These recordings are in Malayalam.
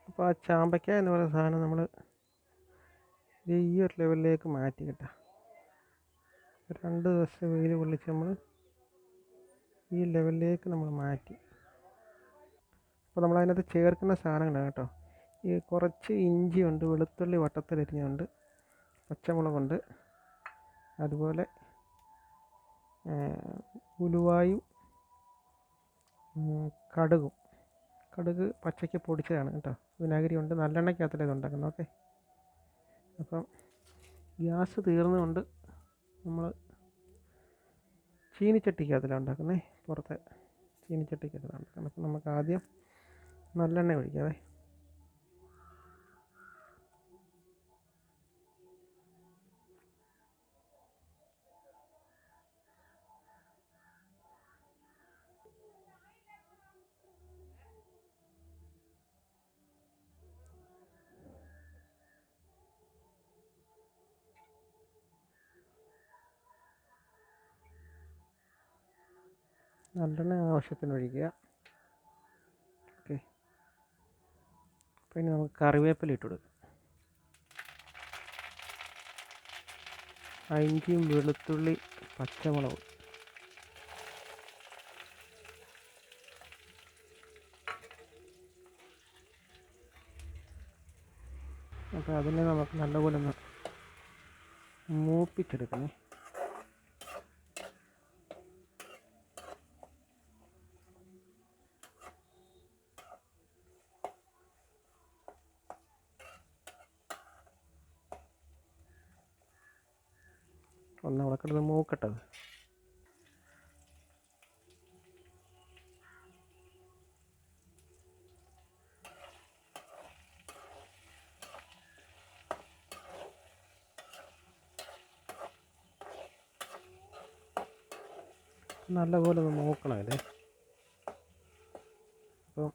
അപ്പോൾ ആ ചാമ്പയ്ക്ക എന്ന് പറയുന്ന സാധനം നമ്മൾ ഈ ഒരു ലെവലിലേക്ക് മാറ്റി കേട്ടോ. 2 ദിവസം വെയിൽ കൊള്ളിച്ച് നമ്മൾ ഈ ലെവലിലേക്ക് നമ്മൾ മാറ്റി. അപ്പോൾ നമ്മളതിനകത്ത് ചേർക്കുന്ന സാധനങ്ങളാണ് കേട്ടോ. ഈ കുറച്ച് ഇഞ്ചിയുണ്ട്, വെളുത്തുള്ളി വട്ടത്തിലരിഞ്ഞുണ്ട്, പച്ചമുളകുണ്ട്, അതുപോലെ ഉലുവായും കടുക് പച്ചയ്ക്ക് പൊടിച്ചതാണ് കേട്ടോ. വിനാഗിരി ഉണ്ട്, നല്ലെണ്ണയ്ക്കകത്തല്ലേ ഇത് ഉണ്ടാക്കുന്നത്. ഓക്കെ, അപ്പം ഗ്യാസ് തീർന്നുകൊണ്ട് നമ്മൾ ചീനിച്ചട്ടിക്കകത്തിലാണ് ഉണ്ടാക്കുന്നത്. പുറത്തെ ചീനിച്ചട്ടിക്കകത്തിലാണ് ഉണ്ടാക്കുന്നത്. അപ്പം നമുക്ക് ആദ്യം നല്ലെണ്ണ ഒഴിക്കാവേ. നല്ലെണ്ണ ആവശ്യത്തിന് ഒഴിക്കുക. ഓക്കെ, പിന്നെ നമുക്ക് കറിവേപ്പില ഇട്ട് കൊടുക്കാം. ഇഞ്ചിയും വെളുത്തുള്ളി പച്ചമുളകും. അപ്പോൾ അതിനെ നമുക്ക് നല്ലപോലെ ഒന്ന് മൂപ്പിച്ചെടുക്കണേ. ഒന്ന് അവിടെ കിടന്ന് മൂക്കട്ടത്. നല്ലപോലെ ഒന്ന് മൂക്കണം ഇത്. അപ്പം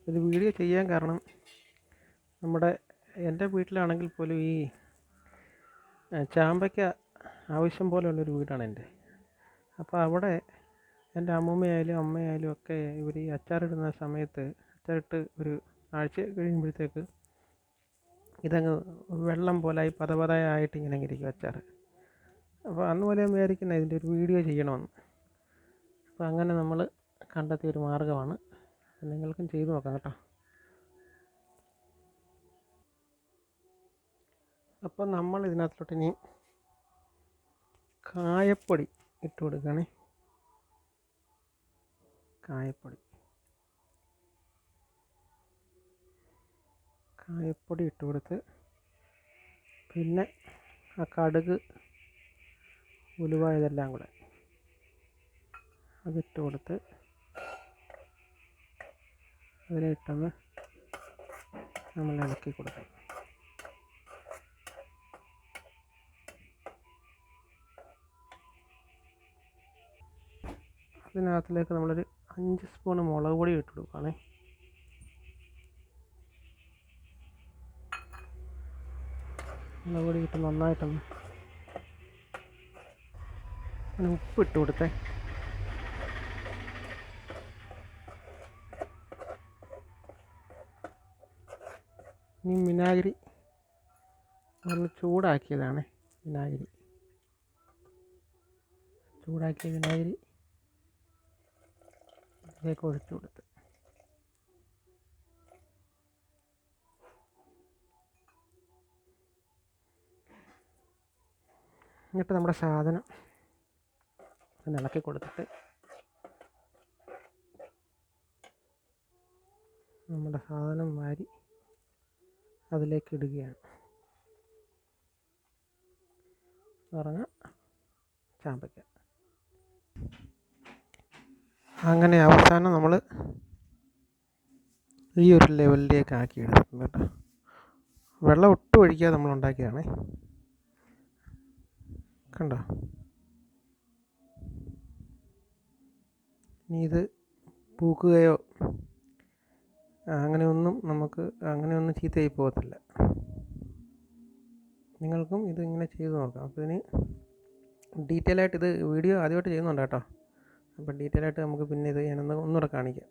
ഇത് വീഡിയോ ചെയ്യാൻ കാരണം എൻ്റെ വീട്ടിലാണെങ്കിൽ പോലും ഈ ചാമ്പയ്ക്ക ആവശ്യം പോലെയുള്ളൊരു വീടാണ് എൻ്റെ. അപ്പോൾ അവിടെ എൻ്റെ അമ്മൂമ്മയായാലും അമ്മയായാലും ഒക്കെ ഇവർ ഈ അച്ചാറിടുന്ന സമയത്ത് അച്ചാറിട്ട് ഒരു ആഴ്ച കഴിയുമ്പോഴത്തേക്ക് ഇതങ്ങ് വെള്ളം പോലായി പതപതയായിട്ട് ഇങ്ങനെ ഇരിക്കും അച്ചാർ. അപ്പോൾ അന്ന് പോലെ ഞാൻ വിചാരിക്കുന്നത് ഇതിൻ്റെ ഒരു വീഡിയോ ചെയ്യണമെന്ന്. അപ്പോൾ അങ്ങനെ നമ്മൾ കണ്ടെത്തിയ ഒരു മാർഗ്ഗമാണ്. നിങ്ങൾക്കും ചെയ്തു നോക്കാം കേട്ടോ. അപ്പോൾ നമ്മൾ ഇതിനകത്തോട്ട് ഇനി കായപ്പൊടി ഇട്ട് കൊടുക്കുകയാണേ. കായപ്പൊടി ഇട്ട് കൊടുത്ത്, പിന്നെ ആ കടുക് ഉലുവ ഇതെല്ലാം കൂടെ അതിട്ട് കൊടുത്ത് അതിലിട്ടൊന്ന് നമ്മൾ ഇളക്കി കൊടുക്കണം. അതിനകത്തിലേക്ക് നമ്മളൊരു 5 സ്പൂൺ മുളക് പൊടി ഇട്ട് കൊടുക്കുകയാണേ. മുളക് പൊടി ഇട്ട് നന്നായിട്ടൊന്ന് ഉപ്പിട്ട് കൊടുത്തേ. ഇനി വിനാഗിരി നമ്മൾ ചൂടാക്കിയതാണ്. ചൂടാക്കിയ വിനാഗിരി ഇതിലേക്ക് ഒഴിച്ചു കൊടുത്ത്, എന്നിട്ട് നമ്മുടെ സാധനം ഇളക്കി കൊടുത്തിട്ട് നമ്മുടെ സാധനം വാരി അതിലേക്ക് ഇടുകയാണ്. പറഞ്ഞ ചാമ്പയ്ക്ക. അങ്ങനെ അവസാനം നമ്മൾ ഈ ഒരു ലെവലിലേക്ക് ആക്കി എടുക്കും കേട്ടോ. വെള്ളം ഒട്ടും ഒഴിക്കാതെ നമ്മൾ ഉണ്ടാക്കിയതാണേ. കണ്ടോ? ഇനി ഇത് പൂക്കുകയോ അങ്ങനെയൊന്നും ചീത്തയായി പോകത്തില്ല. നിങ്ങൾക്കും ഇത് ഇങ്ങനെ ചെയ്ത് നോക്കാം. അപ്പോൾ ഇതിന് ഡീറ്റെയിൽ ആയിട്ട് ഇത് വീഡിയോ ആദ്യമായിട്ട് ചെയ്യുന്നുണ്ട് കേട്ടോ. അപ്പോൾ ഡീറ്റെയിൽ ആയിട്ട് നമുക്ക് പിന്നെ ഇത് ഞാനൊന്നുകൂടെ കാണിക്കാം.